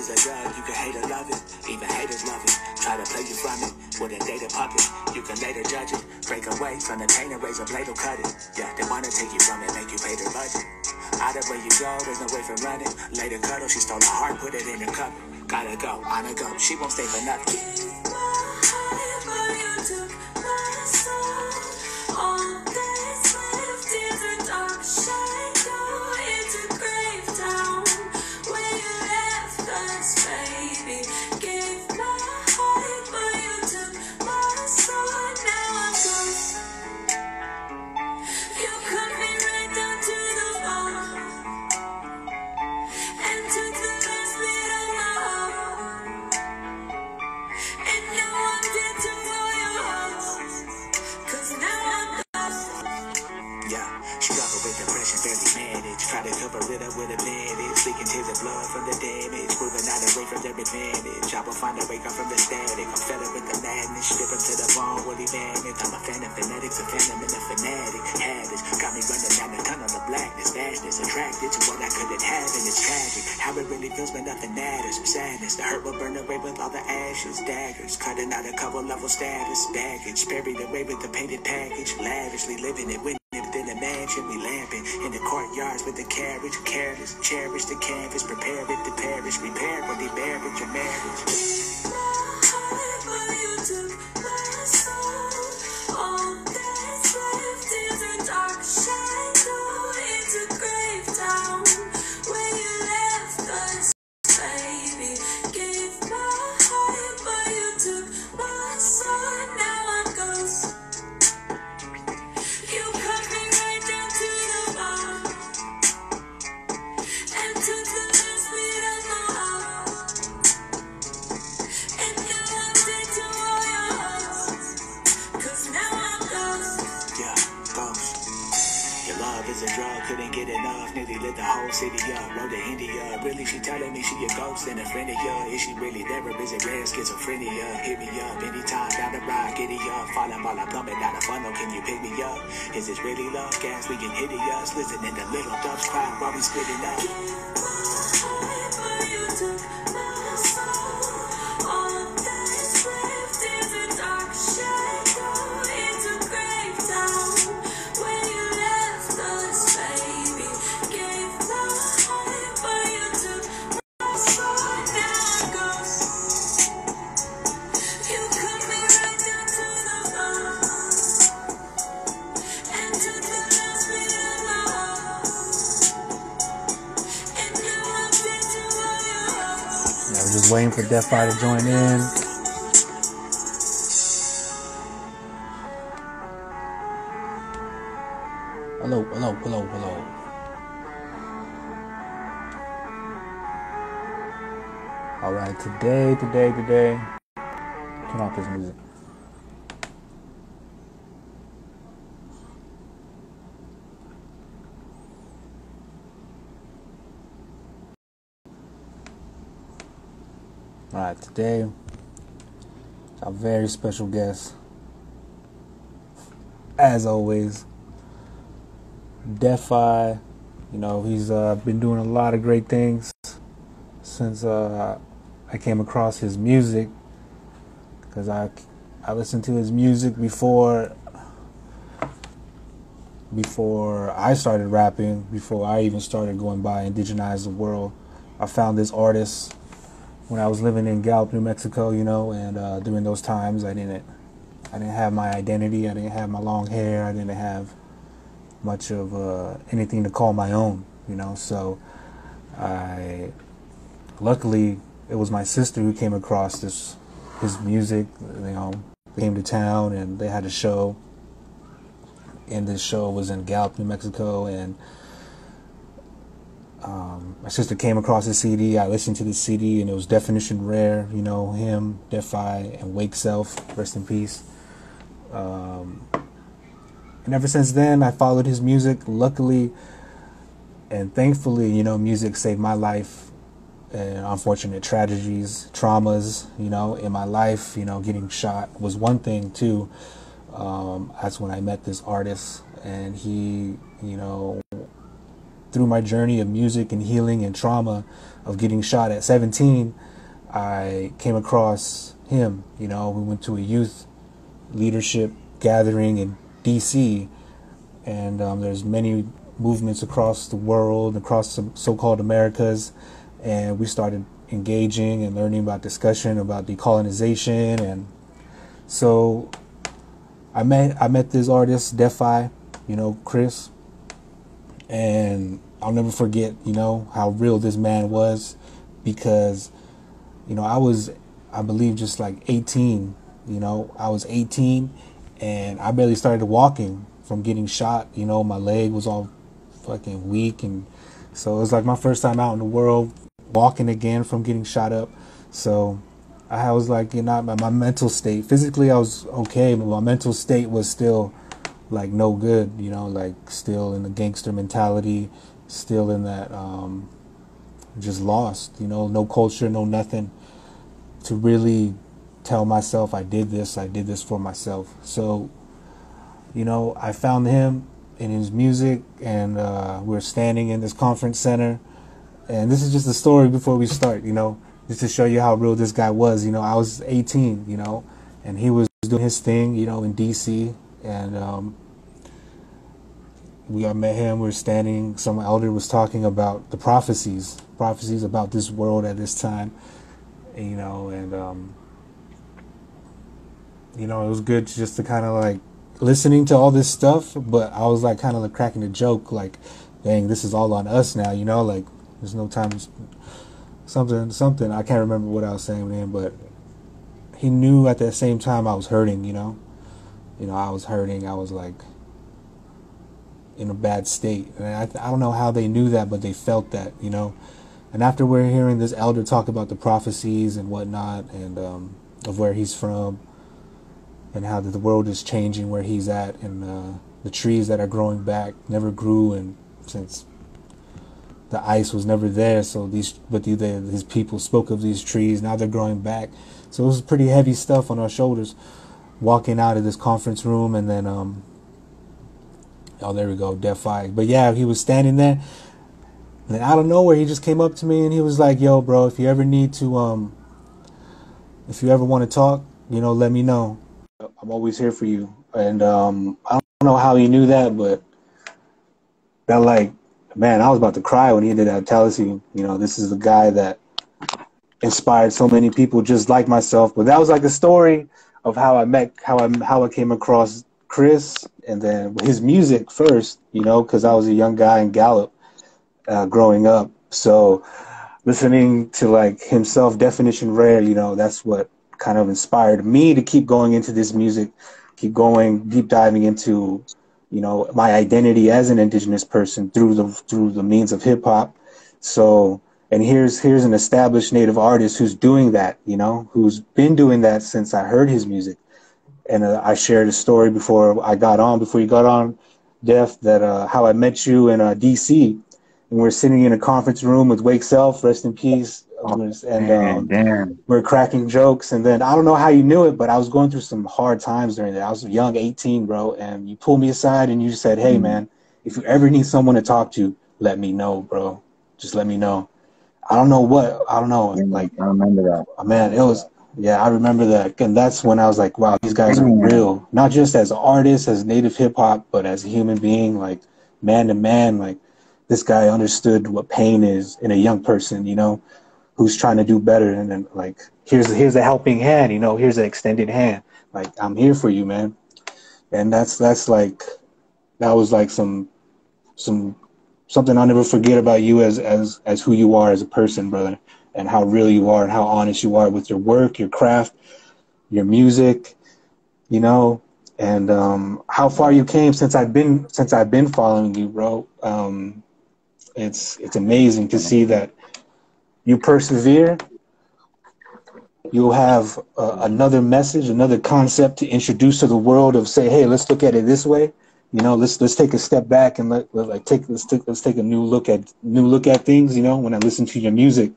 is a drug, you can hate or love it. Even haters love it. Try to play you from it with a data puppet. You can later judge it. Break away from the pain and razor blade will cut it. Yeah, they wanna take you from it, make you pay their budget. Out of where you go, there's no way for running. Later cuddle, she stole her heart, put it in her cup. Gotta go, on a go, she won't stay for nothing. Try to cover it up with a bandage, leaking tears of blood from the damage, moving out away from their advantage. I will find a way out from the static. I'm fed up with the madness, strip him to the bone, would he vanish? I'm a fan of phonetics, a phantom and a fanatic. Habits got me running down the tunnel of blackness, vastness, attracted to what I couldn't have, and it's tragic. How it really feels, but nothing matters. Sadness, the hurt will burn away with all the ashes, daggers, cutting out a couple level status, baggage, buried away with the painted package, lavishly living it with. Within the mansion, we lamping in the courtyards with the carriage, careless, cherish the canvas, prepare it to perish, repair what they buried your marriage. Is a drug, couldn't get enough, nearly lit the whole city up, wrote a Hindi up, really she telling me she a ghost and a friend of ya, is she really there or is it rare schizophrenia, hit me up, anytime down the ride, giddy up, falling while I'm plumbing down the funnel, can you pick me up, is this really love, gas, we can hit us, listening to little doves cry while we splitting up. We're just waiting for Defy to join in. Hello. All right, today. Turn off this music. All right, today, a very special guest, as always, Defy. You know, he's been doing a lot of great things since I came across his music, because I listened to his music before I started rapping, before I even started going by Indigenize the World. I found this artist when I was living in Gallup, New Mexico, you know, and during those times I didn't have my identity, I didn't have my long hair, I didn't have much of anything to call my own, you know, so luckily it was my sister who came across his music, you know, came to town and they had a show, and this show was in Gallup, New Mexico, and my sister came across the CD. I listened to the CD, and it was Definition Rare, you know, him, Defy, and Wake Self, rest in peace. And ever since then, I followed his music. Luckily and thankfully, you know, music saved my life. And unfortunate tragedies, traumas, you know, in my life, you know, getting shot was one thing too. That's when I met this artist, and he, you know, through my journey of music and healing and trauma of getting shot at 17, I came across him. You know, we went to a youth leadership gathering in DC, and there's many movements across the world, across the so-called Americas, and we started engaging and learning about discussion about decolonization. And so I met this artist, Defi, you know, Chris, and I'll never forget, you know, how real this man was, because, you know, I believe just like 18, you know, I was 18 and I barely started walking from getting shot. You know, my leg was all fucking weak, and so it was like my first time out in the world, walking again from getting shot up. So I was like, you know, my mental state, physically I was okay, but my mental state was still like no good, you know, like still in the gangster mentality, still in that just lost, you know, no culture, no nothing to really tell myself I did this for myself. So, you know, I found him in his music, and we're standing in this conference center, and this is just a story before we start, you know, just to show you how real this guy was. You know, I was 18, you know, and he was doing his thing, you know, in DC, and I met him. We were standing, some elder was talking about the prophecies about this world at this time, you know, and you know, it was good just to kind of like listening to all this stuff, but I was like kind of like cracking a joke, like, dang, this is all on us now, you know, like there's no time, something, I can't remember what I was saying to him, but he knew at the same time I was hurting, you know, I was hurting, I was like in a bad state, and I don't know how they knew that, but they felt that, you know. And after we're hearing this elder talk about the prophecies and whatnot, and of where he's from, and how the world is changing where he's at, and the trees that are growing back never grew, and since the ice was never there, so his people spoke of these trees, now they're growing back. So it was pretty heavy stuff on our shoulders, walking out of this conference room, and then oh, there we go, Defi. But yeah, he was standing there, and then out of nowhere he just came up to me and he was like, yo bro, if you ever need to if you ever want to talk, you know, let me know, I'm always here for you. And I don't know how he knew that, but that, like, man, I was about to cry when he did that. Tallahassee, you know, this is the guy that inspired so many people just like myself. But that was like a story of how I came across Chris, and then his music first, you know, because I was a young guy in Gallup growing up. So listening to like himself, Definition Rare, you know, that's what kind of inspired me to keep going into this music, keep diving into, you know, my identity as an indigenous person through the means of hip hop. So, and here's an established Native artist who's doing that, you know, who's been doing that since I heard his music. And I shared a story before you got on, Def, that how I met you in DC, and we're sitting in a conference room with Wake Self, rest in peace, and we're cracking jokes. And then I don't know how you knew it, but I was going through some hard times during that. I was young, 18, bro, and you pulled me aside and you said, hey, man, if you ever need someone to talk to, let me know, bro. Just let me know. I don't know. Like, I remember that. Man, it was. Yeah, I remember that. And that's when I was like, wow, these guys are real. Not just as artists, as Native hip-hop, but as a human being, like man to man. Like, this guy understood what pain is in a young person, you know, who's trying to do better. And then, like, here's a helping hand, you know, here's an extended hand. Like, I'm here for you, man. And that was like something I'll never forget about you as who you are as a person, brother. And how real you are and how honest you are with your work, your craft, your music, you know, and how far you came since I've been following you, bro. It's amazing to see that you persevere. You'll have another message, another concept to introduce to the world of, say, hey, let's look at it this way. You know, let's take a step back and let's take a new look at things. You know, when I listen to your music,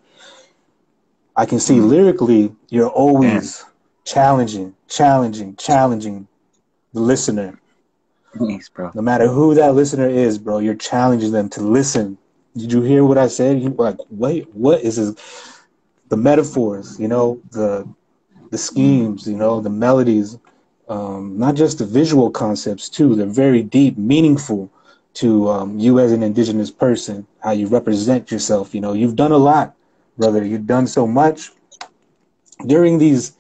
I can see lyrically you're always challenging the listener. Thanks, bro. No matter who that listener is, bro, you're challenging them to listen Did you hear what I said? You like, wait, what is this? The metaphors, you know, the schemes, you know, the melodies, not just the visual concepts too. They're very deep, meaningful to you as an indigenous person. How you represent yourself. You know, you've done a lot, brother. You've done so much during these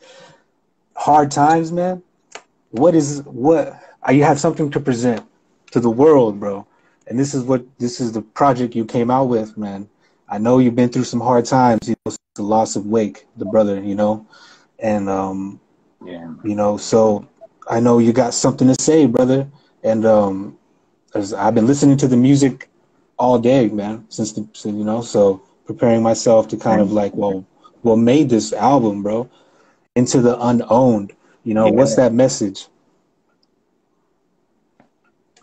hard times, man. What you have something to present to the world, bro. And this is the project you came out with, man. I know you've been through some hard times, you know, the loss of Wake, the brother, you know, and Yeah. you know, so I know you got something to say, brother. And 'cause I've been listening to the music all day, man, you know, so preparing myself to kind of Thank like, well, what made this album, bro? Into the unowned, you know, what's Yeah. that message?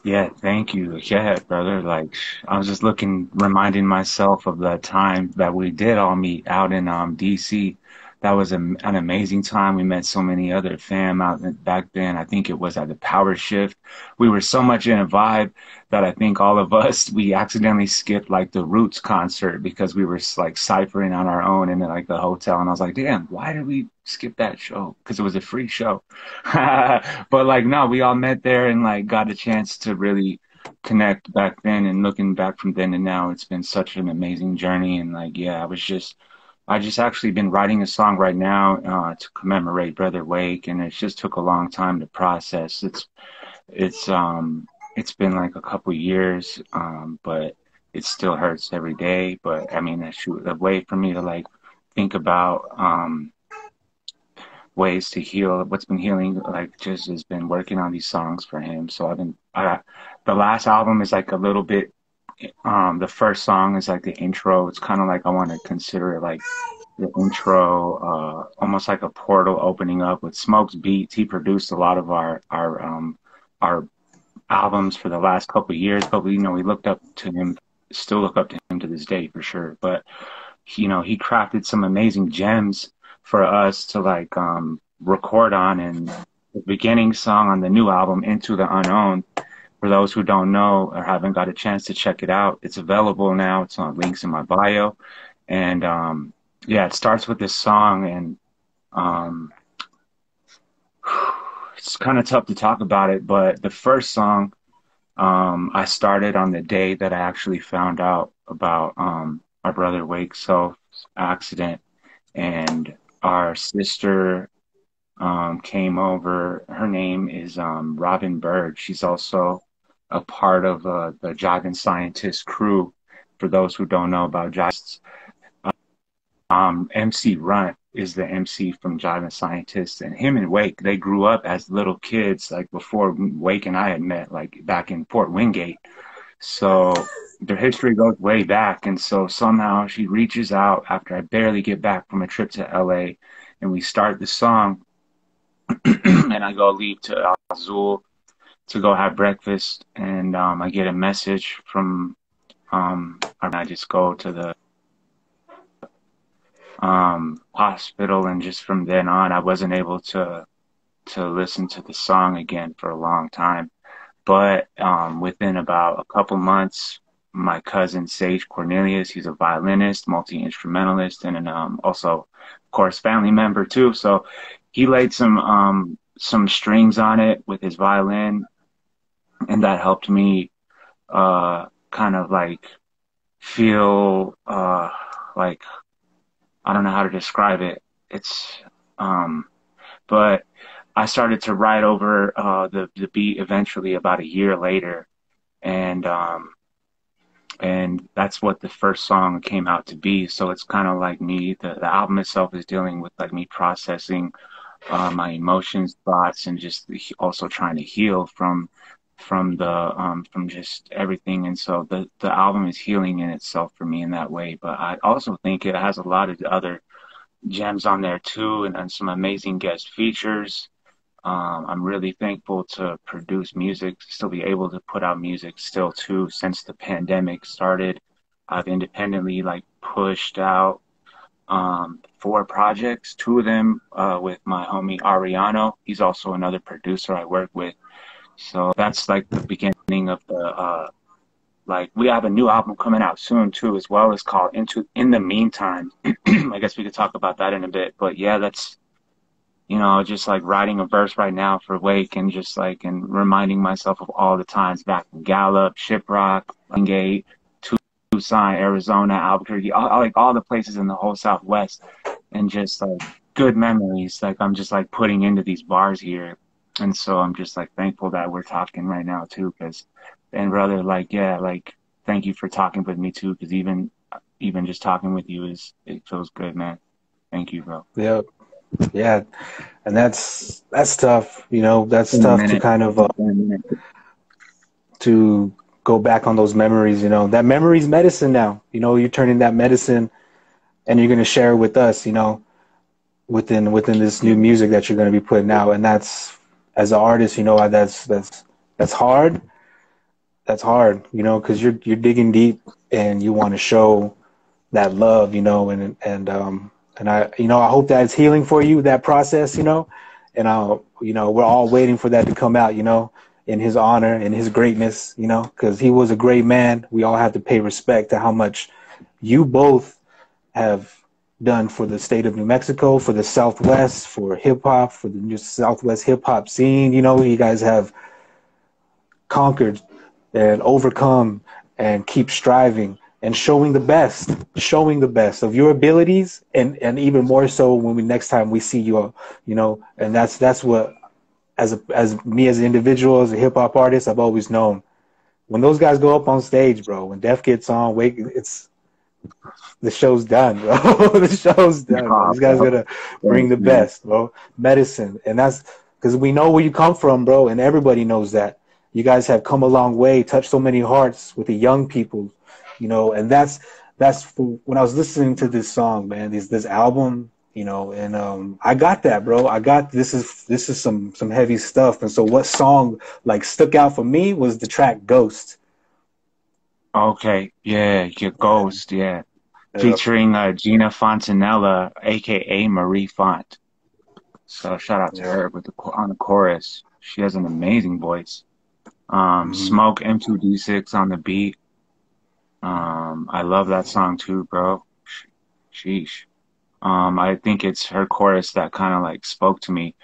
Yeah, thank you. Yeah, brother. Like, I was just reminding myself of the time that we did all meet out in DC. That was an amazing time. We met so many other fam back then. I think it was at the Power Shift. We were so much in a vibe that I think all of us, we accidentally skipped like the Roots concert because we were like ciphering on our own in like the hotel. And I was like, damn, why did we skip that show? Because it was a free show. But like, no, we all met there and like got a chance to really connect back then. And looking back from then to now, it's been such an amazing journey. And like, yeah, I just actually been writing a song right now to commemorate Brother Wake, and it just took a long time to process. It's it's been like a couple years, but it still hurts every day. But I mean, a way for me to like think about ways to heal. What's been healing, like, just has been working on these songs for him. So the last album is like a little bit, the first song is like the intro. It's kind of like I want to consider it like the intro, almost like a portal opening up with Smokes beats. He produced a lot of our albums for the last couple of years, but we looked up to him, still look up to him to this day for sure. But he crafted some amazing gems for us to like record on. And the beginning song on the new album, Into the Unknown, for those who don't know or haven't got a chance to check it out, it's available now. It's on links in my bio. And yeah, it starts with this song, and um, it's kind of tough to talk about it, but the first song I started on the day that I actually found out about our brother Wake's self accident, and our sister came over. Her name is Robin Bird. She's also a part of the Jiving Scientist crew. For those who don't know about Jive, MC Runt is the MC from Jiving Scientists, and him and Wake, they grew up as little kids, like before Wake and I had met, like back in Fort Wingate. So their history goes way back. And so somehow she reaches out after I barely get back from a trip to LA, and we start the song. And I go leave to Azul to go have breakfast, and I get a message from, I just go to the hospital, and just from then on, I wasn't able to listen to the song again for a long time. But within about a couple months, my cousin Sage Cornelius, he's a violinist, multi-instrumentalist, and also, of course, family member too. So he laid some strings on it with his violin, and that helped me kind of like feel like, I don't know how to describe it. It's but I started to write over the beat eventually about a year later, and that's what the first song came out to be. So it's kind of like me. The album itself is dealing with like me processing my emotions, thoughts, and just also trying to heal from just everything. And so the album is healing in itself for me in that way. But I also think it has a lot of other gems on there too, and some amazing guest features. I'm really thankful to produce music, to still be able to put out music still too. Since the pandemic started, I've independently like pushed out 4 projects, 2 of them with my homie Ariano. He's also another producer I work with. So that's like the beginning of like we have a new album coming out soon too, as well. It's called Into In the Meantime. I guess we could talk about that in a bit. But yeah, that's, just like writing a verse right now for Wake, and just like and reminding myself of all the times back in Gallup, Shiprock, Gate, Tucson, Arizona, Albuquerque, like all the places in the whole Southwest, and just like good memories. Like I'm just like putting into these bars here, and so I'm just like thankful that we're talking right now too, because, and brother, like yeah, like thank you for talking with me too, because even just talking with you it feels good, man. Thank you, bro. Yeah, yeah, and that's tough. That's In a tough to minute. kind of In a minute. to go back on those memories. That memory's medicine now. You're turning that medicine, and you're gonna share it with us. Within this new music that you're gonna be putting out, and that's, as an artist, that's hard. That's hard. Because you're digging deep, and you want to show that love. And I hope that it's healing for you, that process. And we're all waiting for that to come out. In his honor, in his greatness. Because he was a great man. We all have to pay respect to how much you both have done for the state of New Mexico, for the Southwest, for hip hop, for the new Southwest hip hop scene. You guys have conquered and overcome and keep striving and showing the best of your abilities, and even more so when next time we see you, and that's what, as me as an individual, as a hip hop artist, I've always known, when those guys go up on stage, bro, when Def gets on, Wake, the show's done, bro. The show's done, bro. These guys gotta bring the best, bro. Medicine. And that's because we know where you come from, bro, and everybody knows that. You guys have come a long way, touched so many hearts with the young people, and that's when I was listening to this song, man, this album, and I got that, bro. I got this is some heavy stuff. And so what song like stuck out for me was the track Ghost. Okay, yeah, your Ghost, yeah. Featuring Gina Fontanella, aka Marie Font. So shout out to her on the chorus. She has an amazing voice. Smoke M2D6 on the beat. I love that song too, bro. Sheesh. I think it's her chorus that kind of like spoke to me.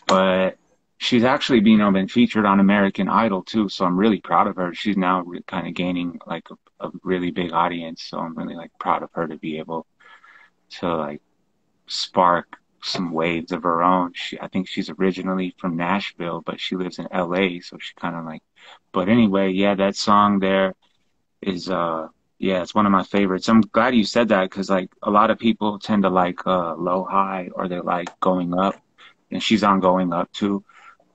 But she's actually been featured on American Idol too, so I'm really proud of her. She's now kind of gaining like a really big audience, so I'm really like proud of her to be able to like spark some waves of her own. I think she's originally from Nashville, but she lives in LA, so she kind of like. But anyway, yeah, that song there is yeah, it's one of my favorites. I'm glad you said that, because like a lot of people tend to like Low High, or they like Going Up, and she's on Going Up too.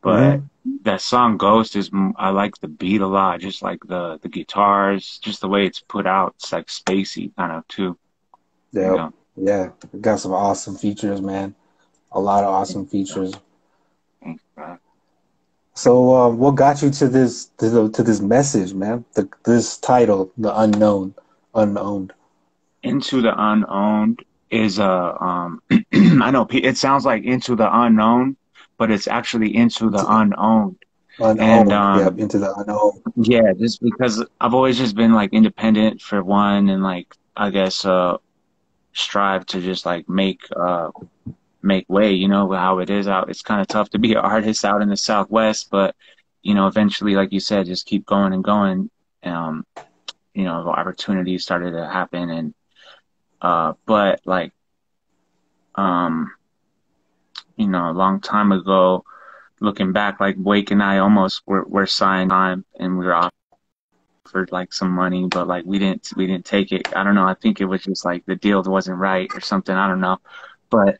But that song Ghost I like the beat a lot, just like the guitars, just the way it's put out. It's like spacey kind of too. Yeah, yeah, it got some awesome features, man. A lot of awesome features. Thanks, bro. So, what got you to this message, man? This title, The Unknown, Unowned. Into the Unowned is I know it sounds like Into the Unknown, but it's actually Into the Unowned. Unowned, and Into the Unowned. Yeah, just because I've always just been like independent for one, and like I guess strive to just like make way, how it is out. It's kind of tough to be an artist out in the Southwest, but eventually, like you said, just keep going and going. The opportunities started to happen, and but like a long time ago, looking back, like Wake and I almost were signed on, and we were offered like some money, but like we didn't take it. I don't know. I think it was just like the deal wasn't right or something. I don't know, but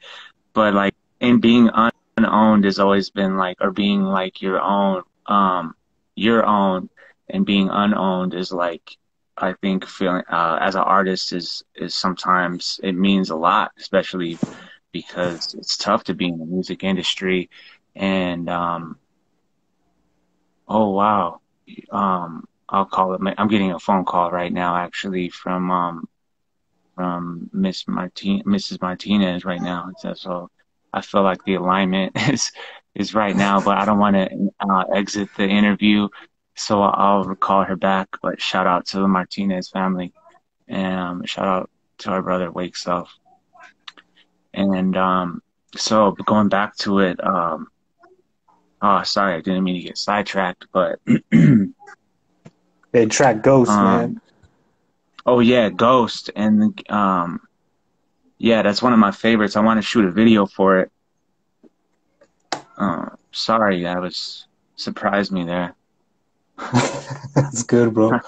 like, and being unowned has always been like, or being like your own, and being unowned is like, I think feeling as an artist is sometimes it means a lot, especially because it's tough to be in the music industry. And oh wow, I'll call it. I'm getting a phone call right now, actually, from Mrs. Martinez right now. So I feel like the alignment is right now, but I don't want to exit the interview. so I'll recall her back. But shout out to the Martinez family, and shout out to our brother Wake Self. And so going back to it, oh, sorry, I didn't mean to get sidetracked, but They track Ghost, man. um, oh yeah, Ghost, and yeah, that's one of my favorites. I want to shoot a video for it. Sorry, that was surprised me there. That's good, bro.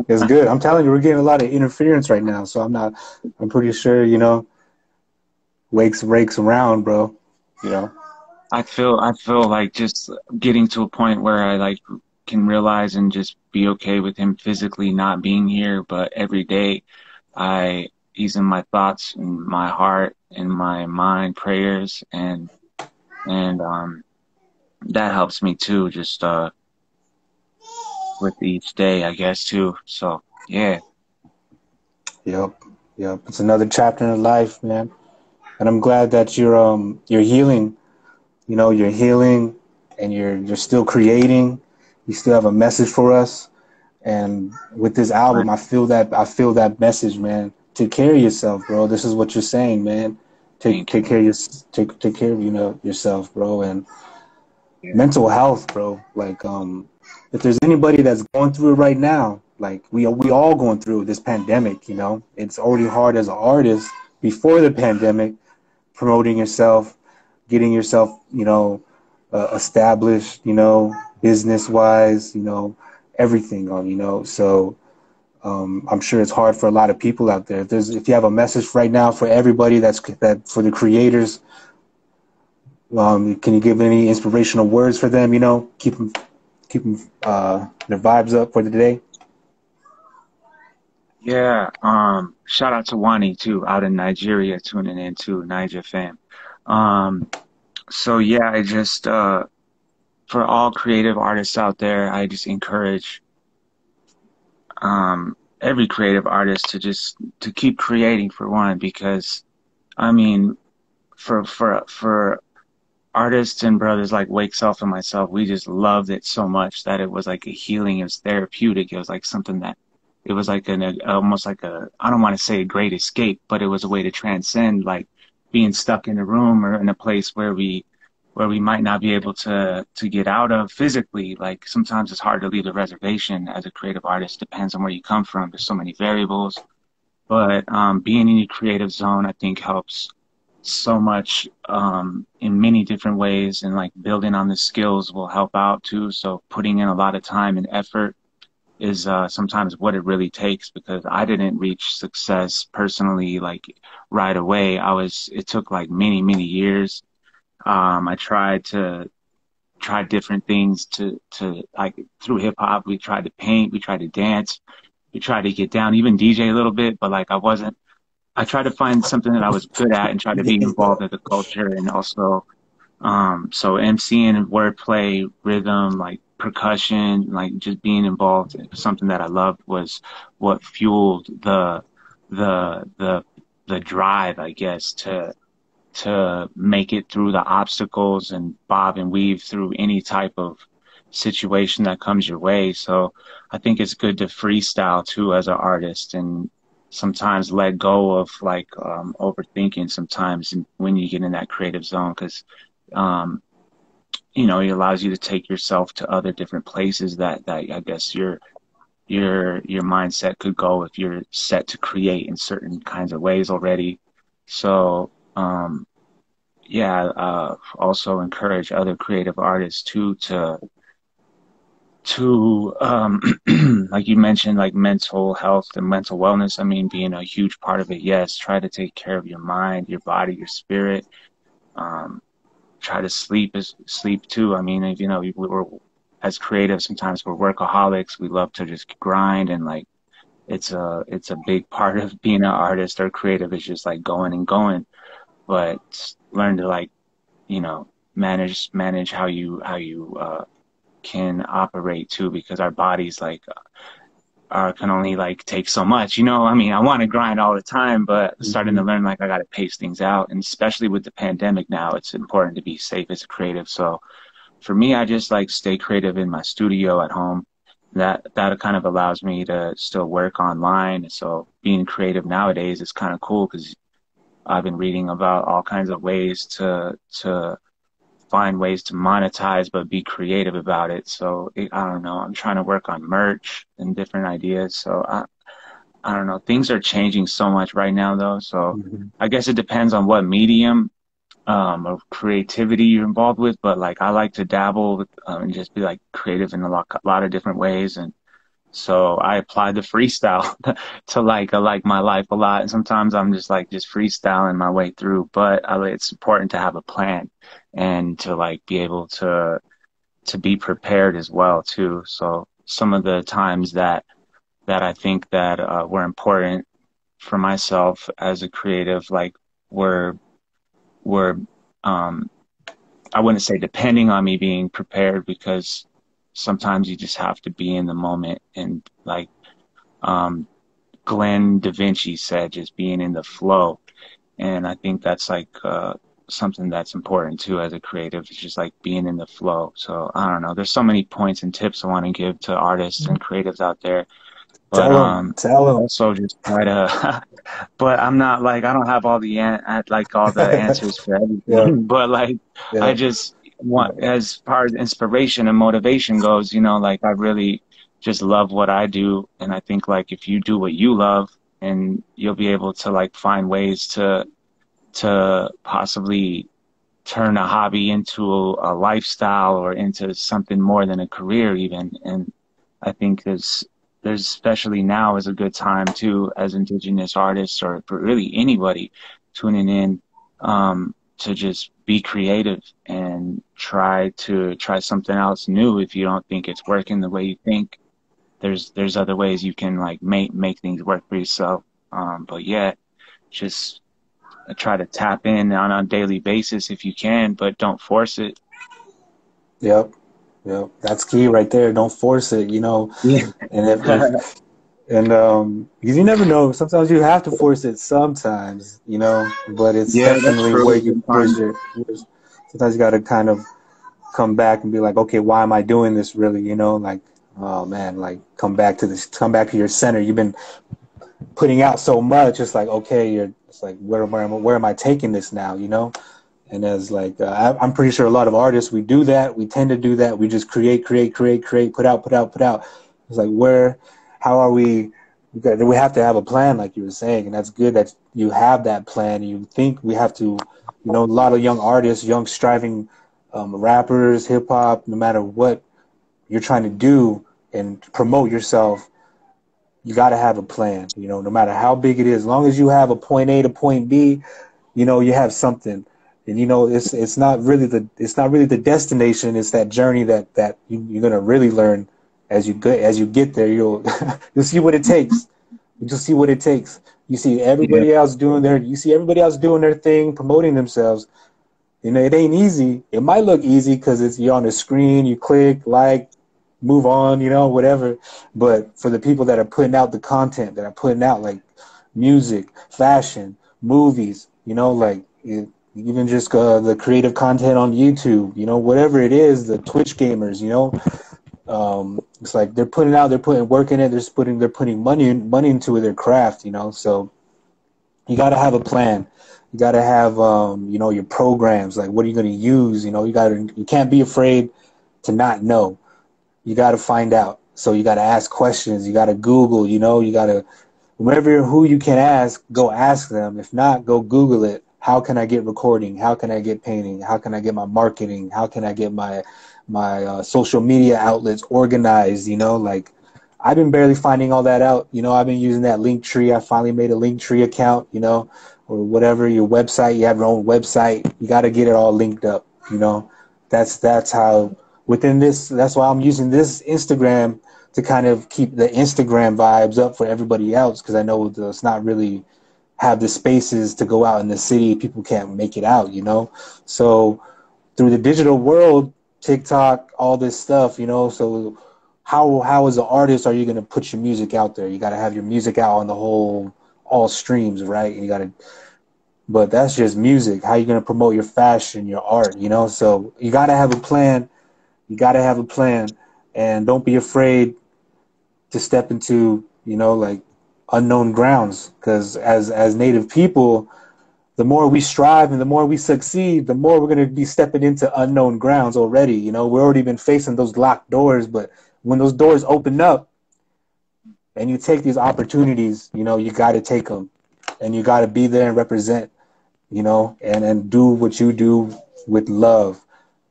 It's good. I'm telling you, we're getting a lot of interference right now, so I'm pretty sure, wakes rakes around, bro. You know. I feel like just getting to a point where I like can realize and just be okay with him physically not being here, but every day he's in my thoughts and my heart and my mind, prayers, and that helps me too, just with each day, I guess too. So yeah. Yep. Yep. It's another chapter in life, man. And I'm glad that you're healing. You're healing, and you're still creating. You still have a message for us. And with this album, Right. I feel that message, man. Take care of yourself, bro. This is what you're saying, man. Take Thank take you. care of your take care of yourself, bro, and Yeah. mental health, bro. Like if there's anybody that's going through it right now, like we all going through this pandemic. It's already hard as an artist before the pandemic, promoting yourself, getting yourself, established, business wise, everything on, So I'm sure it's hard for a lot of people out there. If you have a message right now for everybody that for the creators, can you give any inspirational words for them? Keep them their vibes up for the day. Yeah. Shout out to Wani too, out in Nigeria, tuning in too, Niger fam. Um, so yeah, I just for all creative artists out there, I just encourage every creative artist to keep creating for one, because I mean, for artists and brothers like Wake Self and myself, we just loved it so much that it was like a healing. It was therapeutic. It was like something that it was like almost like I don't want to say a great escape, but it was a way to transcend like being stuck in a room or in a place where we might not be able to get out of physically. Like sometimes it's hard to leave the reservation as a creative artist. Depends on where you come from. There's so many variables, but being in your creative zone, I think, helps so much in many different ways, and like building on the skills will help out too. So putting in a lot of time and effort is sometimes what it really takes, because I didn't reach success personally like right away. It took like many, many years. I tried different things to like through hip hop. We tried to paint, we tried to dance, we tried to get down, even DJ a little bit, but like I tried to find something that I was good at and try to be involved in the culture, and also so MCing, wordplay, rhythm, like percussion, like just being involved in something that I loved was what fueled the the the drive, I guess, to make it through the obstacles and bob and weave through any type of situation that comes your way. So I think it's good to freestyle too as an artist, and sometimes let go of like overthinking sometimes when you get in that creative zone, because um, it allows you to take yourself to other different places that I guess your mindset could go if you're set to create in certain kinds of ways already. So yeah, also encourage other creative artists too to like you mentioned, like mental health and mental wellness. I mean, being a huge part of it. Yes, try to take care of your mind, your body, your spirit. Um, Try to sleep too. I mean, we're as creatives, sometimes we're workaholics. We love to just grind, and like it's a big part of being an artist or creative is just like going and going. But learn to like manage how you can operate too, because our bodies like can only like take so much. I mean, I want to grind all the time, but starting to Hmm. learn like I got to pace things out. And especially with the pandemic now, it's important to be safe as a creative. So for me, I just like stay creative in my studio at home, that kind of allows me to still work online. So being creative nowadays is kind of cool because I've been reading about all kinds of ways to find ways to monetize, but be creative about it. So I don't know. I'm trying to work on merch and different ideas. So I don't know. Things are changing so much right now, though. So Mhm. I guess it depends on what medium of creativity you're involved with. But like I like to dabble with, and just be like creative in a lot of different ways. And so I apply the freestyle to like my life a lot. And sometimes I'm just like just freestyling my way through. But it's important to have a plan and to like be able to be prepared as well too. So some of the times that I think that were important for myself as a creative, like were were um, I wouldn't say depending on me being prepared because sometimes you just have to be in the moment and like um, Glenn Da Vinci said, just being in the flow. And I think that's like something that's important too as a creative. It's just like being in the flow. So I don't know. There's so many points and tips I want to give to artists and creatives out there, but Tell them. also just try to. But I'm not like I don't have all the like all the answers for Yeah, everything. But like I yeah, just want, as far as inspiration and motivation goes, like I really just love what I do, and I think like if you do what you love, and you'll be able to like find ways to possibly turn a hobby into a lifestyle or into something more than a career even. And I think there's especially now is a good time too as indigenous artists or for really anybody tuning in to just be creative and try something else new. If you don't think it's working the way you think, there's other ways you can like make things work for yourself. But yeah, just try to tap in on a daily basis if you can, but don't force it. yep, yep. That's key right there. Don't force it, Yeah. And because you never know. Sometimes you have to force it. Sometimes, but it's Yeah, that's definitely where true. you push Sometimes. it. Sometimes you got to kind of come back and be like, okay, why am I doing this really? Like, oh man, like come back to your center. You've been putting out so much. It's like, okay, it's like, where am I taking this now? And as like, I'm pretty sure a lot of artists, we do that. We tend to do that. We just create, put out, put out, put out. It's like, how are we? We have to have a plan, like you were saying, and that's good that you have that plan. You think we have to, a lot of young artists, young striving rappers, hip hop, no matter what you're trying to do and promote yourself, you got to have a plan. No matter how big it is, as long as you have a point A to point B, you have something. And it's not really the destination. It's that journey that you're gonna really learn as you get there. You'll see what it takes. You'll see what it takes. Yeah. You see everybody else doing their thing, promoting themselves. It ain't easy. It might look easy because you're on the screen, you click, like, move on, whatever. But for the people that are putting out the content, that are putting out like music, fashion, movies, even just the creative content on YouTube, whatever it is, the Twitch gamers, it's like they're putting work in it, they're putting money into their craft, So you got to have a plan. You got to have, your programs. Like, what are you going to use? You can't be afraid to not know. You got to find out. So you got to ask questions. You got to Google, you got to, who you can ask, go ask them. If not, go Google it. How can I get recording? How can I get painting? How can I get my marketing? How can I get my social media outlets organized? Like, I've been barely finding all that out. I've been using that Linktree. I finally made a Linktree account, or whatever, your website. You have your own website. You got to get it all linked up, That's how, that's why I'm using this Instagram to kind of keep the Instagram vibes up for everybody else, because I know it's not really have the spaces to go out in the city. People can't make it out, So through the digital world, TikTok, all this stuff, So how as an artist are you going to put your music out there? You got to have your music out on all streams, right? But that's just music. How you going to promote your fashion, your art, So you got to have a plan. You got to have a plan, and don't be afraid to step into, you know, like unknown grounds. Because as Native people, the more we strive and the more we succeed, the more we're going to be stepping into unknown grounds already. You know, we've already been facing those locked doors, but when those doors open up and you take these opportunities, you know, you got to take them, and you got to be there and represent, you know, and do what you do with love.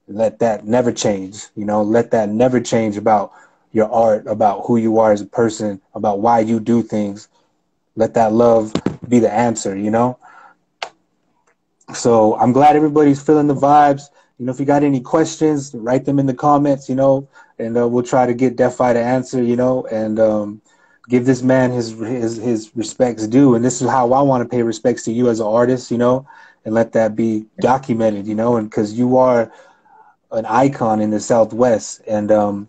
Let that never change, you know, let that never change about your art, about who you are as a person, about why you do things. Let that love be the answer, you know? So I'm glad everybody's feeling the vibes. You know, if you got any questions, write them in the comments, you know, and we'll try to get Defi to answer, you know, and give this man his respects due. And this is how I want to pay respects to you as an artist, you know, and let that be documented, you know, and because you are an icon in the Southwest. And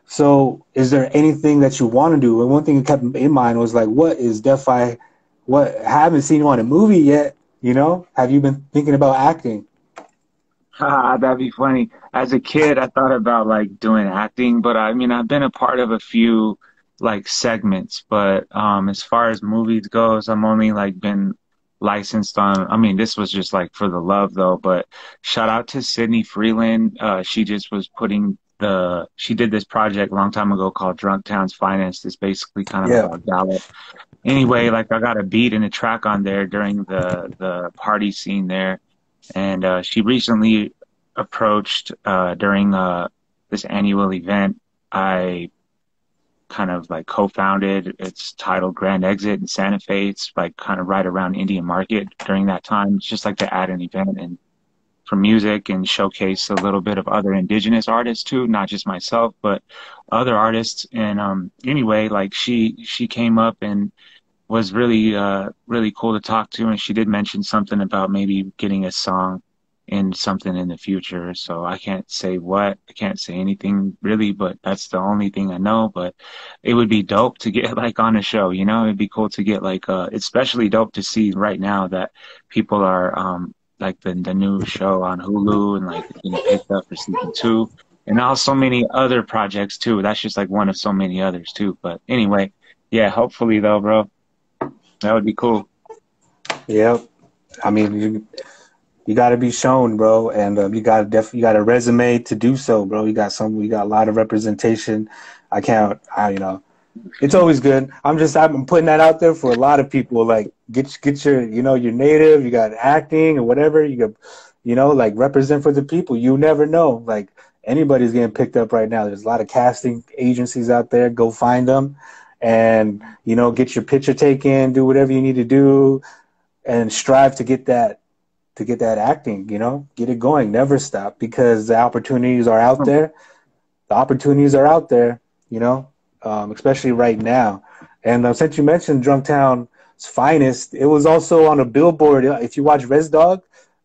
so is there anything that you want to do? And one thing that kept in mind was like, what is Defi? What, I haven't seen you on a movie yet, you know? Have you been thinking about acting? That'd be funny. As a kid, I thought about like doing acting, but I mean, I've been a part of a few like segments, but as far as movies goes, I'm only like been licensed on, I mean, this was just like for the love though, but shout out to Sydney Freeland. She just was putting she did this project a long time ago called Drunk Town's Finest. It's basically kind of Yeah. about Gallup. Anyway, like I got a beat and a track on there during the party scene there, and she recently approached during this annual event I kind of like co-founded. It's titled Grand Exit in Santa Fe. It's like kind of right around Indian Market during that time. It's just like to add an event and for music and showcase a little bit of other indigenous artists too, not just myself, but other artists. And anyway, like she came up and was really cool to talk to, and she did mention something about maybe getting a song in something in the future. So I can't say what, I can't say anything really, but that's the only thing I know. But it would be dope to get like on a show, you know. It'd be cool to get like especially dope to see right now that people are like the new show on Hulu and like it's getting picked up for season 2. And also many other projects too. That's just like one of so many others too. But anyway, yeah, hopefully though, bro. That would be cool. Yeah. I mean, you got to be shown, bro, and you got a resume to do so, bro. You got a lot of representation. You know, it's always good. I'm putting that out there for a lot of people. Like, get your, you know, your native. You got acting or whatever. You got, you know, like represent for the people. You never know. Like anybody's getting picked up right now. There's a lot of casting agencies out there. Go find them, and you know, get your picture taken. Do whatever you need to do, and strive to get that acting, you know, get it going, never stop, because the opportunities are out there. The opportunities are out there, you know, especially right now. And since you mentioned Drunktown's Finest, it was also on a billboard. If you watch Res Dog,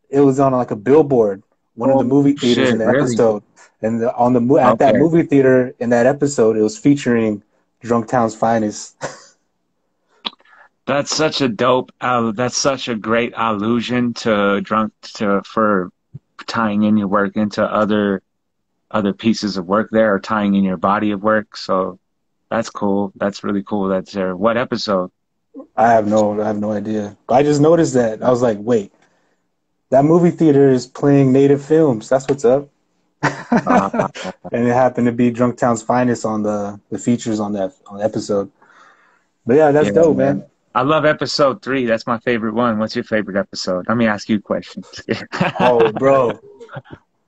it was on like a billboard, one of the movie theaters Shit, in the really? episode. And at that Okay. movie theater in that episode, it was featuring Drunktown's Finest. That's such a that's such a great allusion to for tying in your work into other pieces of work there, or tying in your body of work. So that's cool. That's really cool. That's there. What episode? I have no idea. I just noticed that. I was like, wait, that movie theater is playing native films. That's what's up. Uh, And it happened to be Drunktown's Finest on the features on the episode. But yeah, that's yeah, dope, man. man. I love episode 3. That's my favorite one. What's your favorite episode? Let me ask you questions. Oh, bro.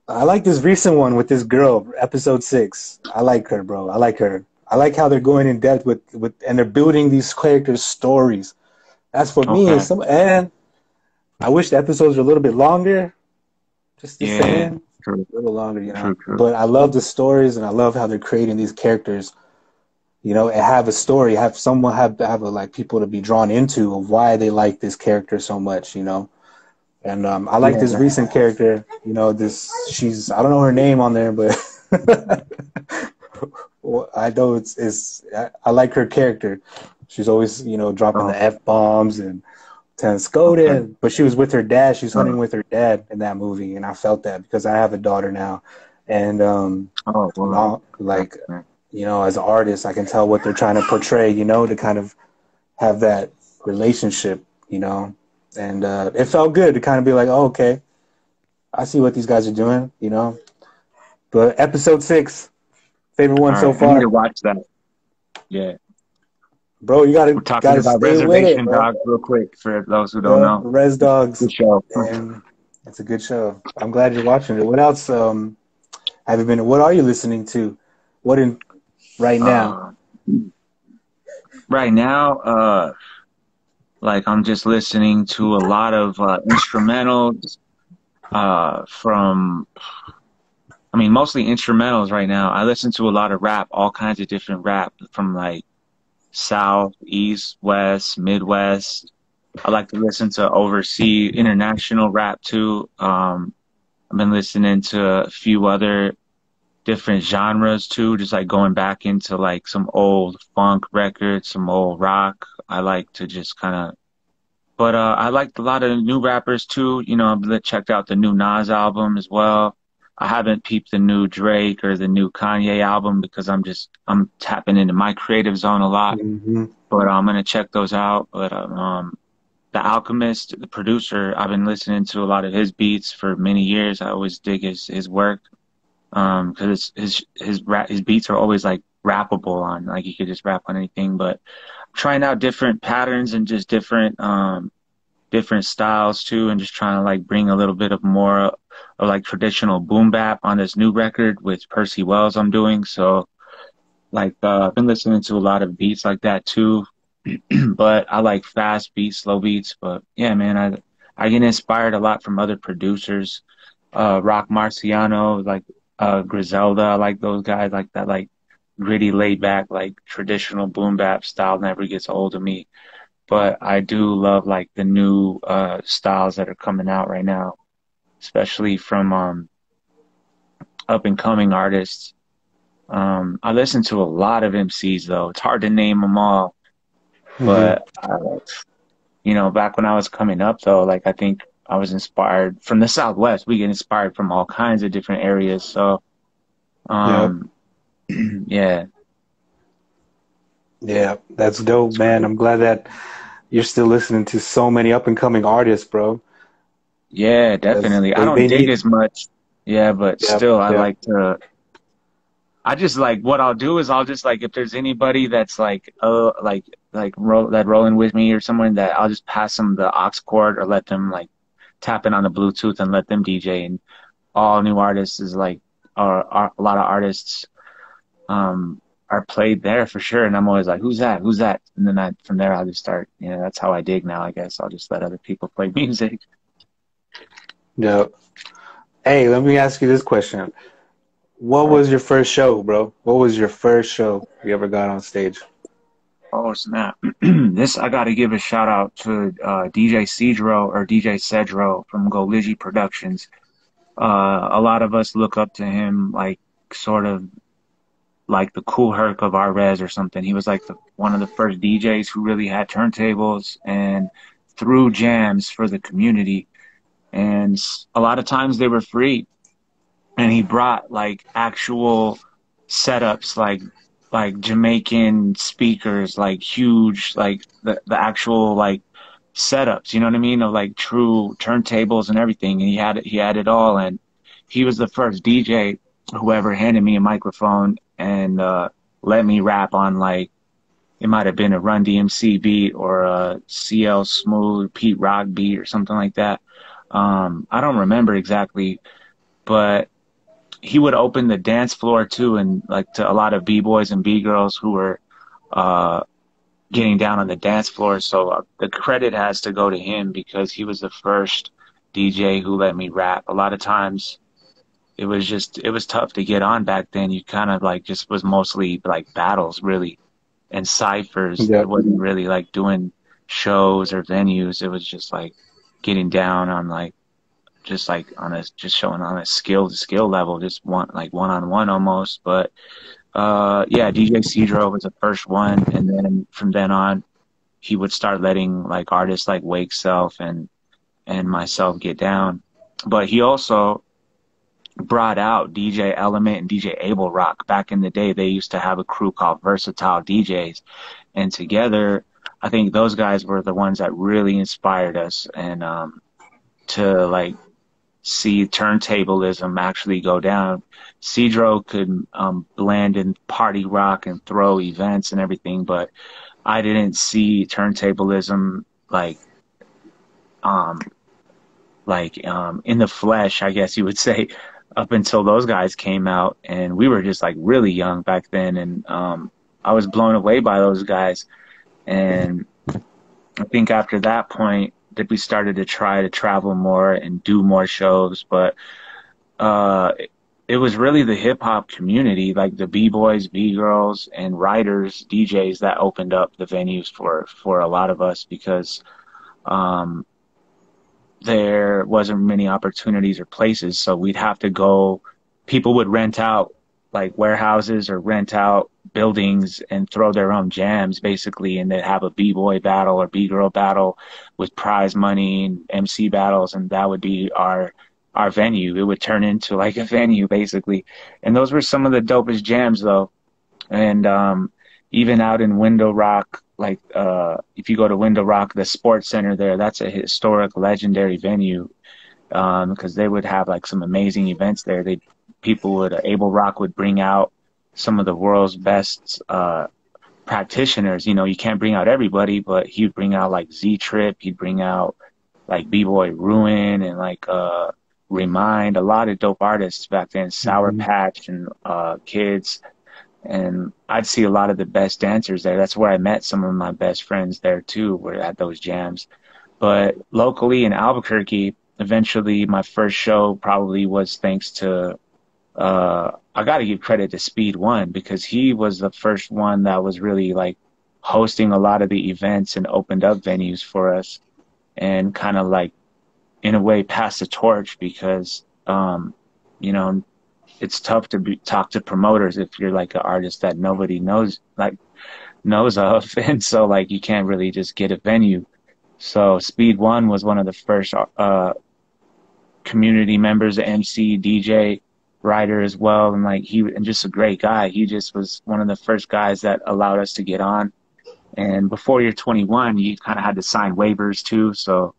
I like this recent one with this girl, episode 6. I like her, bro. I like her. I like how they're going in depth and they're building these characters' stories. That's for me. Okay. And I wish the episodes were a little bit longer. Just Yeah. saying, True. a little longer, you know. True. True. But I love the stories, and I love how they're creating these characters. You know, and have a story, have like people to be drawn into of why they like this character so much. You know, and I like this Yeah. recent character. You know, I don't know her name on there, but well, I know I like her character. She's always, you know, dropping Oh, the F-bombs and telling okay. Skoda, but she was with her dad. She's Oh, hunting with her dad in that movie, and I felt that because I have a daughter now, and oh, wow. like, That's, you know, as an artist, I can tell what they're trying to portray, you know, to kind of have that relationship, you know. And it felt good to kind of be like, oh, okay, I see what these guys are doing, you know. But episode 6, favorite one All so right, I need far, to watch that. Yeah, bro. You we're gotta talking gotta about stay with it, Reservation bro. Dogs real quick for those who don't Yeah, know. Res Dogs, Good show. and it's a good show. I'm glad you're watching it. What else have you been? What are you listening to? What in right now? Uh, right now, like I'm just listening to a lot of instrumentals from, I mean, mostly instrumentals right now. I listen to a lot of rap, all kinds of different rap from like South, East, West, Midwest. I like to listen to overseas international rap too. I've been listening to a few other different genres too, just like going back into like some old funk records, some old rock. I like to just kind of, but I liked a lot of new rappers too. You know, I've checked out the new Nas album as well. I haven't peeped the new Drake or the new Kanye album because I'm tapping into my creative zone a lot. Hmm. But I'm gonna check those out. But The Alchemist, the producer, I've been listening to a lot of his beats for many years. I always dig his work. Because his beats are always like rappable on, like you could just rap on anything. But trying out different patterns and just different styles too, and just trying to like bring a little bit of more of like traditional boom bap on this new record with Percy Wells I'm doing. So like I've been listening to a lot of beats like that too. But I like fast beats, slow beats. But yeah, man, I get inspired a lot from other producers. Rock Marciano, like Griselda, I like those guys, like that, like gritty, laid back, like traditional boom bap style never gets old to me. But I do love like the new styles that are coming out right now, especially from up and coming artists. I listen to a lot of MCs though. It's hard to name them all, Hmm. but you know, back when I was coming up though, like I think I was inspired from the Southwest. We get inspired from all kinds of different areas. So, Yeah, um, yeah, yeah, that's dope, it's man. great. I'm glad that you're still listening to so many up and coming artists, bro. Yeah, Because definitely. I they don't dig need. as much. Yeah, but Yep, still, I yep. like to. I just like what I'll do is I'll just like if there's anybody that's like rolling with me or someone that I'll just pass them the aux cord or let them like tap in on the Bluetooth and let them DJ. And all new artists is like, or a lot of artists um are played there for sure. And I'm always like, who's that? Who's that? And then from there I'll just start. You know, that's how I dig now. I guess I'll just let other people play music. Yep. Hey, let me ask you this question. What Right. was your first show, bro? What was your first show you ever got on stage? Oh snap! This I got to give a shout out to DJ Cedro or DJ Cedro from Goligi Productions. A lot of us look up to him like sort of like the Cool Herc of our res or something. He was like one of the first DJs who really had turntables and threw jams for the community. And a lot of times they were free. And he brought like actual setups, like Jamaican speakers, like huge, like the actual like setups. You know what I mean? Of like true turntables and everything. And he had it all. And he was the first DJ who ever handed me a microphone and let me rap on like it might have been a Run DMC beat or a CL Smooth Pete Rock beat or something like that. I don't remember exactly, but he would open the dance floor too, and like to a lot of b-boys and b-girls who were uh, getting down on the dance floor. So the credit has to go to him because he was the first DJ who let me rap. A lot of times it was tough to get on back then. You kind of like just was mostly like battles really and ciphers. It Yep. wasn't really like doing shows or venues. It was just like getting down on like just like on a just showing on a skill to skill level, just one on one almost. But yeah, DJ Cedro was the first one, and then from then on, he would start letting like artists like Wake Self and myself get down. But he also brought out DJ Element and DJ Abel Rock. Back in the day, they used to have a crew called Versatile DJs. And together, I think those guys were the ones that really inspired us, and to like see turntablism actually go down. Cedro could blend in party rock and throw events and everything, but I didn't see turntablism um in the flesh, I guess you would say, up until those guys came out, and we were just like really young back then, and I was blown away by those guys. And I think after that point that we started to try to travel more and do more shows, but uh it was really the hip hop community, like the B-boys, B-girls, and writers, DJs, that opened up the venues for a lot of us, because um there wasn't many opportunities or places, so we'd have to go. People would rent out like warehouses or rent out buildings and throw their own jams basically, and they'd have a b-boy battle or b-girl battle with prize money and MC battles, and that would be our venue. It would turn into like a venue basically, and those were some of the dopest jams though. And even out in Window Rock, like if you go to Window Rock, the sports center there, that's a historic, legendary venue, because they would have like some amazing events there. Abel Rock would bring out some of the world's best practitioners. You know, you can't bring out everybody, but he'd bring out like Z Trip, he'd bring out like B-Boy Ruin and like Remind, a lot of dope artists back then, Sour Hmm. Patch and Kids. And I'd see a lot of the best dancers there. That's where I met some of my best friends there too, were at those jams. But locally in Albuquerque, eventually my first show probably was thanks to I got to give credit to Speed One, because he was the first one that was really like hosting a lot of the events and opened up venues for us, and kind of like in a way passed the torch, because you know, it's tough to talk to promoters if you're like an artist that nobody knows of, and so like you can't really just get a venue. So Speed One was one of the first community members, MC, DJ, writer as well, and and just a great guy. He just was one of the first guys that allowed us to get on. And before you're 21, you kind of had to sign waivers too. So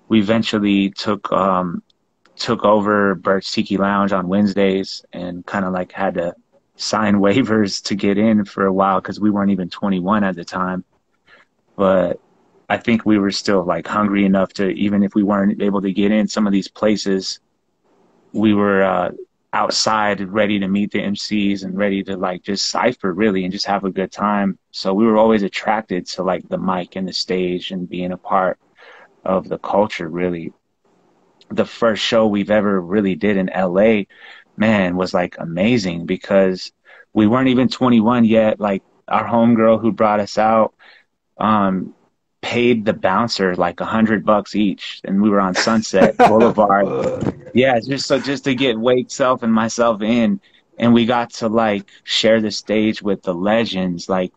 we eventually took over Bert's Tiki Lounge on Wednesdays, and kind of like had to sign waivers to get in for a while, because we weren't even 21 at the time. But I think we were still like hungry enough to, even if we weren't able to get in some of these places, we were outside ready to meet the MCs and ready to like just cipher really and just have a good time. So we were always attracted to like the mic and the stage and being a part of the culture really. The first show we've ever really did in LA, man, was like amazing, because we weren't even 21 yet. Like our homegirl who brought us out, um, paid the bouncer like $100 each, and we were on Sunset Boulevard. Yeah, just to get Wake Self and myself in, and we got to like share the stage with the legends like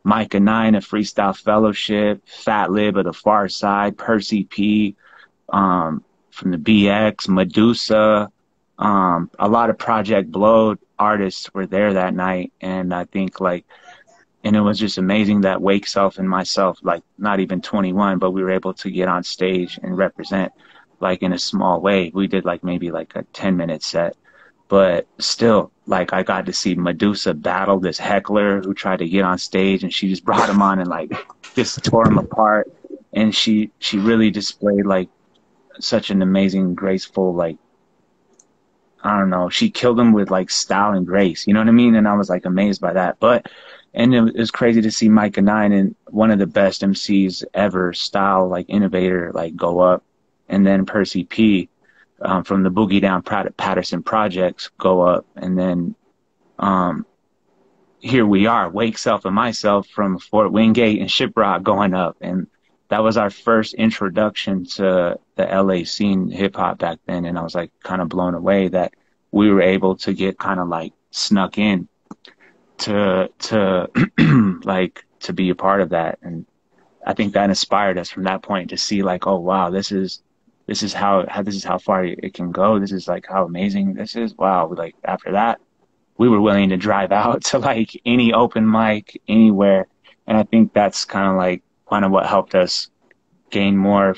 Micah Nine of Freestyle Fellowship, Fat Lib of the Far Side, Percy P, from the BX, Medusa, a lot of Project Blow artists were there that night, and I think like, and it was just amazing that Wake Self and myself, like not even 21, but we were able to get on stage and represent like in a small way. We did like maybe like a 10-minute set, but still like I got to see Medusa battle this heckler who tried to get on stage, and she just brought him on and like just tore him apart. And she really displayed like such an amazing, graceful, like, I don't know, she killed him with like style and grace, you know what I mean? And I was like amazed by that. And it was crazy to see Micah Nine and one of the best MCs ever, style, like innovator, like go up. And then Percy P, from the Boogie Down Patterson Projects, go up. And then um, here we are, Wake Self and myself from Fort Wingate and Shiprock going up. And that was our first introduction to the LA scene, hip hop back then. And I was like kind of blown away that we were able to get kind of like snuck in to like to be a part of that. And I think that inspired us from that point to see like, oh wow, this is this is how far it can go. This is like how amazing this is. Wow. Like after that, we were willing to drive out to like any open mic anywhere. And I think that's kind of what helped us gain more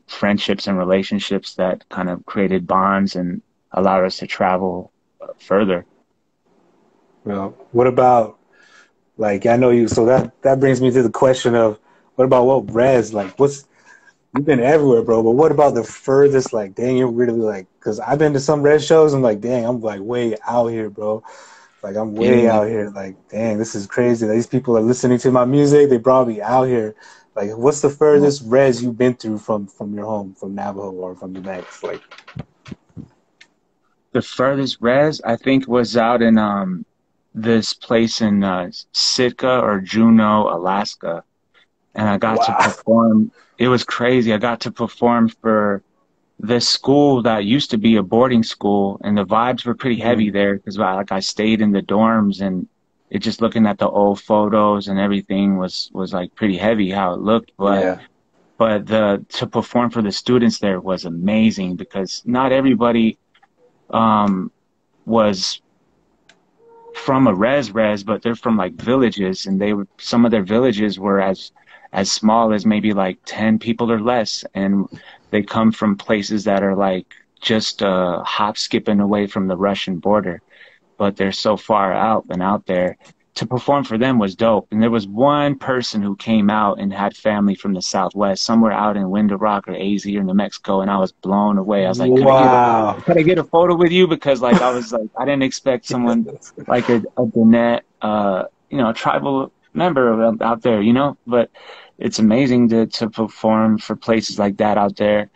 friendships and relationships that kind of created bonds and allowed us to travel further. Well, what about, like, I know you, so that brings me to the question of, what about what res, like, you've been everywhere, bro, but what about the furthest, like, dang, you're really, like, because I've been to some res shows, I'm like, dang, I'm, like, way out here, bro. Like, I'm way Yeah. out here, like, dang, this is crazy. These people are listening to my music, they brought me out here. Like, what's the furthest res you've been through from your home, from Navajo or from the Banks? Like, The furthest res I think was out in this place in Sitka or Juneau, Alaska, and I got to wow. perform. It was crazy. I got to perform for this school that used to be a boarding school, and the vibes were pretty heavy there because I stayed in the dorms, and it just looking at the old photos and everything was like pretty heavy how it looked. Yeah. But the to perform for the students there was amazing because not everybody was from a res, but they're from like villages, and some of their villages were as small as maybe like 10 people or less, and they come from places that are like just hop skipping away from the Russian border, but they're so far out and out there. To perform for them was dope. And there was one person who came out and had family from the Southwest, somewhere out in Window Rock or AZ or New Mexico, and I was blown away. I was like, Wow. could I get a photo with you? Because like I was like, I didn't expect someone like a Diné, a tribal member out there, but it's amazing to perform for places like that out there.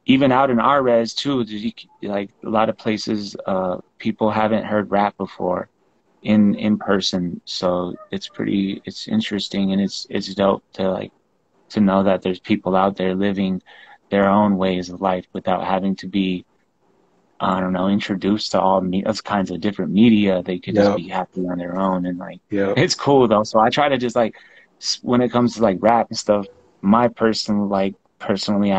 Even out in our res too, like a lot of places, people haven't heard rap before in person, so it's interesting, and it's dope to know that there's people out there living their own ways of life without having to be, I don't know, introduced to all kinds of different media. They could just be happy on their own, and like it's cool though. So I try to just like, when it comes to like rap and stuff, personally,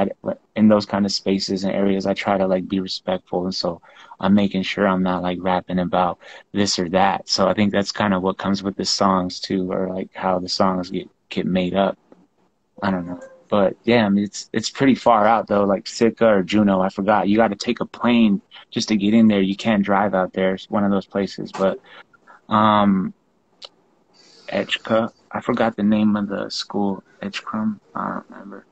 in those kind of spaces and areas, I try to like be respectful, and so I'm making sure I'm not like rapping about this or that. So I think that's kind of what comes with the songs too, or like how the songs get made up. I don't know, but yeah, I mean, it's pretty far out though, like Sitka or Juneau. I forgot. You got to take a plane just to get in there. You can't drive out there. It's one of those places, but Etchka. I forgot the name of the school. Etchkrum. I don't remember.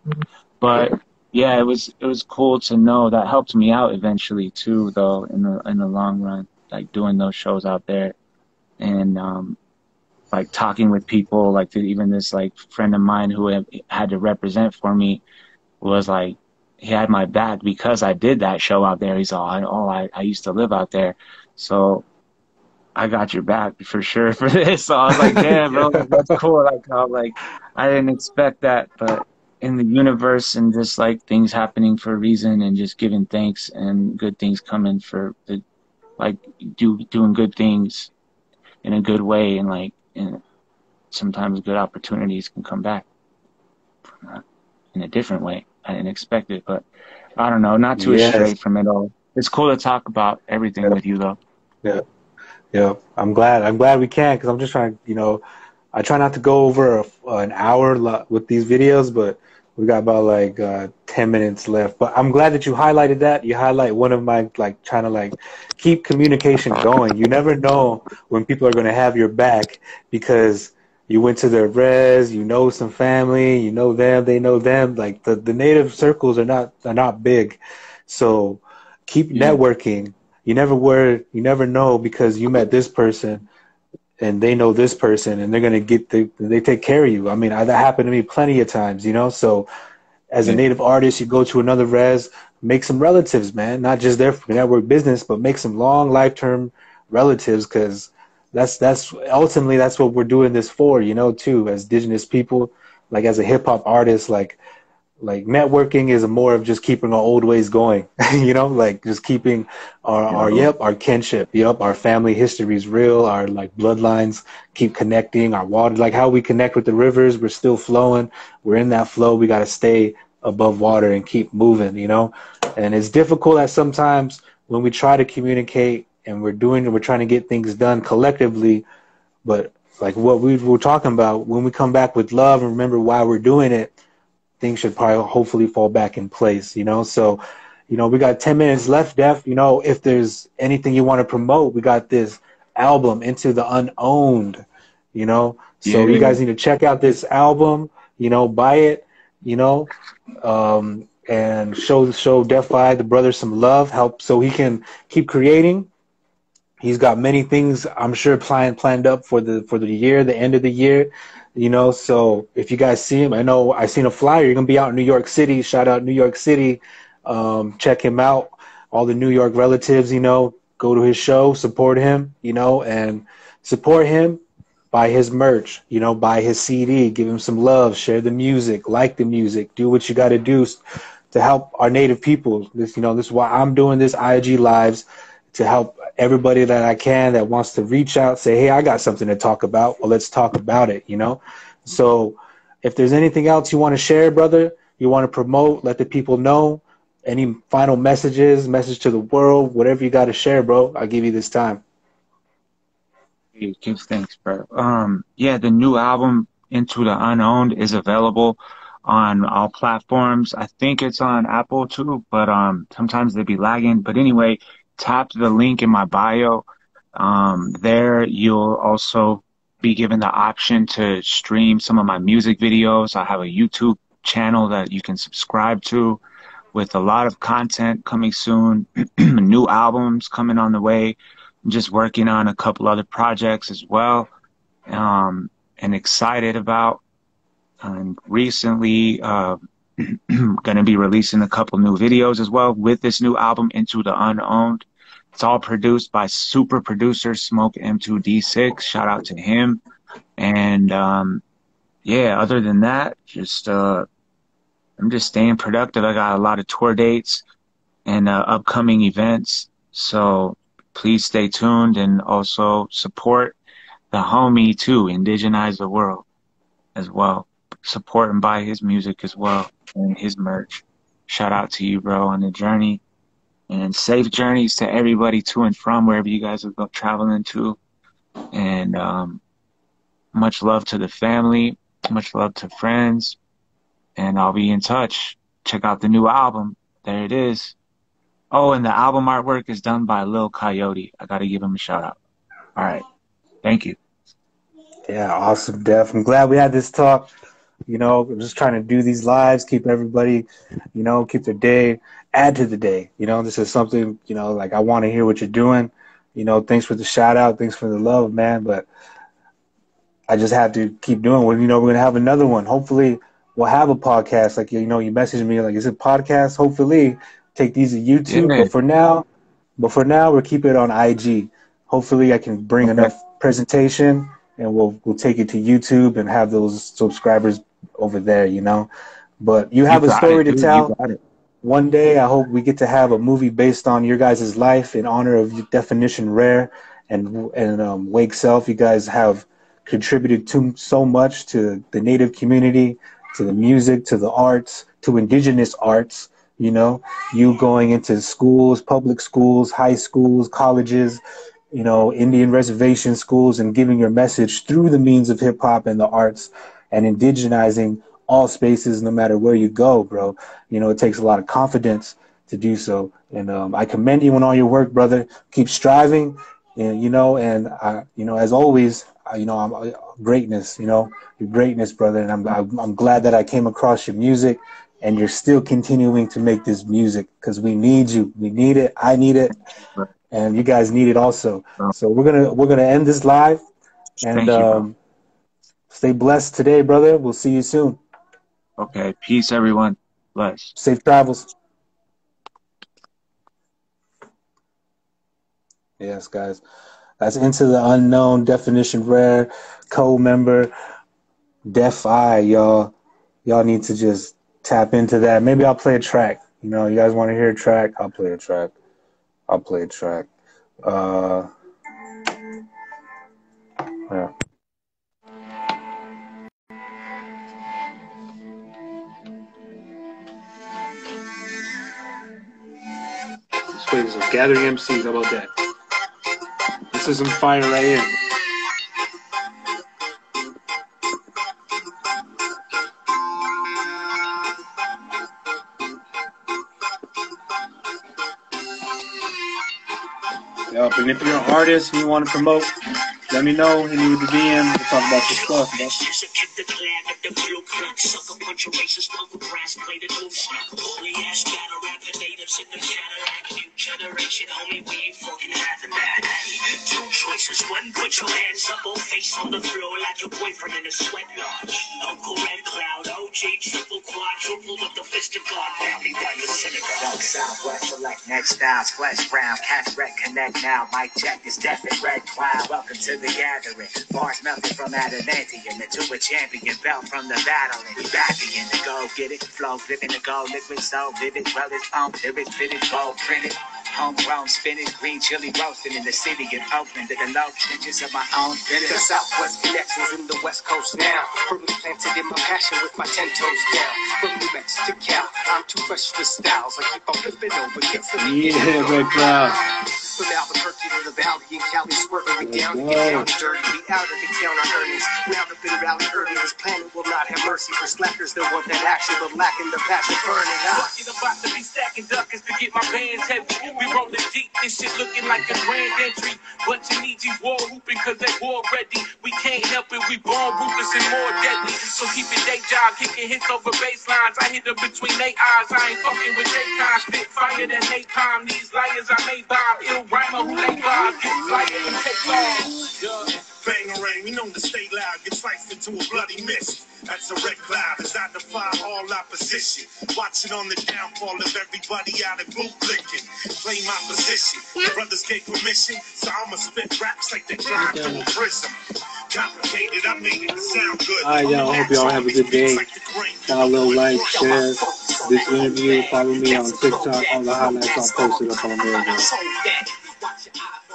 But yeah, it was cool to know. That helped me out eventually too, though, in the long run, like doing those shows out there, and like talking with people, like even this like friend of mine who had to represent for me was like, he had my back because I did that show out there. He's all, I used to live out there, so I got your back for sure for this. So I was like, damn, bro, that's cool. Like how I didn't expect that, but in the universe and just like things happening for a reason, and just giving thanks and good things coming for the doing good things in a good way, and like sometimes good opportunities can come back in a different way. I didn't expect it, but I don't know, not too astray from it all. It's cool to talk about everything with you though. Yeah, I'm glad we can, because I'm just trying, I try not to go over an hour with these videos, but we got about like 10 minutes left. But I'm glad that you highlighted that. You highlight one of my, like, trying to like keep communication going. You never know when people are going to have your back, because you went to their res, some family, them, they know them. Like the native circles are not big. So keep networking. You never know, because you met this person and they know this person, and they're going to they take care of you. I mean, that happened to me plenty of times, So as a native artist, you go to another res, make some relatives, man, not just there for network business, but make some long lifetime relatives, because that's ultimately that's what we're doing this for, too, as indigenous people, like as a hip hop artist, like networking is more of just keeping our old ways going, like just keeping our kinship, our family history is real, our like bloodlines keep connecting, our water, like how we connect with the rivers, we're still flowing, we're in that flow, we got to stay above water and keep moving, you know. And it's difficult at sometimes when we try to communicate and we're trying to get things done collectively, but like what we were talking about, when we come back with love and remember why we're doing it, things should probably hopefully fall back in place, you know. So, you know, we got 10 minutes left, Def. You know, if there's anything you want to promote, we got this album, Into the Unowned, you know. So you Yeah. guys need to check out this album, you know, buy it, you know, and show Defi the brother some love, help so he can keep creating. He's got many things I'm sure planned up for the year, the end of the year, you know. So if you guys see him, I know I seen a flyer. You're gonna be out in New York City. Shout out New York City. Check him out. All the New York relatives, you know, go to his show, support him, you know, and support him. Buy his merch, you know, buy his CD, give him some love, share the music, like the music, do what you got to do to help our native people. This, you know, this is why I'm doing this IG lives, to help everybody that I can that wants to reach out, say, hey, I got something to talk about. Well, let's talk about it, you know? So if there's anything else you want to share, brother, you want to promote, let the people know, any final message to the world, whatever you got to share, bro, I'll give you this time. Give thanks, bro. Yeah, the new album Into the Unowned is available on all platforms. I think it's on Apple too, but sometimes they be lagging. But anyway, tap the link in my bio. There you'll also be given the option to stream some of my music videos. I have a YouTube channel that you can subscribe to with a lot of content coming soon, new albums coming on the way. I'm just working on a couple other projects as well, and excited about. And recently, going to be releasing a couple new videos as well with this new album, Into the Unowned. It's all produced by super producer Smoke M2D6. Shout out to him. And yeah, other than that, just I'm just staying productive. I got a lot of tour dates and upcoming events. So please stay tuned and also support the homie too, Indigenize the World as well. Support and buy his music as well and his merch. Shout out to you, bro, on the journey. And safe journeys to everybody to and from wherever you guys are traveling to. And much love to the family, much love to friends. And I'll be in touch. Check out the new album. There it is. Oh, and the album artwork is done by Lil Coyote. I got to give him a shout out. All right. Thank you. Yeah, awesome, Def. I'm glad we had this talk. You know, I'm just trying to do these lives, keep everybody, you know, keep their day, add to the day. You know, this is something, you know, like I want to hear what you're doing. You know, thanks for the shout out, thanks for the love, man. But I just have to keep doing what, you know, we're going to have another one. Hopefully we'll have a podcast. Like, you know, you messaged me like, is it podcast? Hopefully take these to YouTube. Yeah. But for now, we'll keep it on IG. Hopefully I can bring Okay. enough presentation and we'll take it to YouTube and have those subscribers over there, you know. But you You have a got story it, to dude. You tell. got it. One day, I hope we get to have a movie based on your guys' life in honor of Definition Rare and Wake Self. You guys have contributed to so much to the Native community, to the music, to the arts, to indigenous arts. You know, you going into schools, public schools, high schools, colleges, you know, Indian reservation schools, and giving your message through the means of hip hop and the arts and indigenizing all spaces, no matter where you go, bro. You know, it takes a lot of confidence to do so. And I commend you on all your work, brother. Keep striving, and you know, as always, you know, greatness. You know, your greatness, brother. And I'm glad that I came across your music, and you're still continuing to make this music because we need you. We need it. I need it, and you guys need it also. Bro. So we're gonna end this live, and Thank you, bro. stay blessed today, brother. We'll see you soon. Okay. Peace, everyone. Bless. Safe travels. Yes, guys. That's Into the Unknown, Definition Rare, co-member, Defi, y'all. Y'all need to just tap into that. Maybe I'll play a track. You know, you guys want to hear a track? I'll play a track. I'll play a track. Yeah. play this. Gathering MCs. How about that? This is some fire right here. Yup, and if you're an artist and you want to promote, let me know. Hit me with the DM. We'll talk about your stuff, bro. Two choices, one, put your hands up, both face on the floor like your boyfriend in a sweat lodge. Uncle Red Cloud, OG, triple quadruple with the fist of God, family by your synagogue. North, southwest, select next styles, flesh brown, catch red, connect now. Mic check is definite Red Cloud. Welcome to the gathering. Bars melted from Adamantium into a champion belt from the battle. And we back again to go get it. Flow, flipping to go, liquid so vivid. Well, it's lyrics fitted, bold printed. Homegrown spinach, green chili roasting in the city of Oakland. To the low trenches of my own finish. The Southwest connections in the West Coast now. Firmly planted in my passion with my 10 toes down. From New Mexico to Cal, I'm too fresh for styles. I keep on flipping over, gets the Yeah, Red Cloud. From Albuquerque to the Valley in Cali, swerving me down to get down dirty. We out of the town on earnings. Round up in rally early. This planet will not have mercy for slackers that want that action, but lacking the passion burning out. Fucking about to be stacking duckers to get my bands heavy. We rolling deep, this shit looking like a grand entry. Bunch of Nijis war hooping cause they war ready. We can't help it, we born ruthless and more deadly. So keep it day job, kicking hits over baselines. I hit them between they eyes, I ain't fucking with they kind. Spit fire than napalm, these liars I may bomb. Ill rhymer who they vibe, get flyer and take off. Bangarang, we know to stay loud, get sliced into a bloody mist. That's a Red Cloud as I defy all opposition. Watching on the downfall of everybody out of boot licking. Play my position. The brothers gave permission, so I'ma spit raps like they climb through a prism. Complicated, I made it sound good. Alright, y'all. I hope y'all have a good day. Got a little like, share this interview. Follow me on TikTok. All the highlights I'll post it up on there.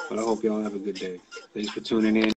But I hope y'all have a good day. Thanks for tuning in.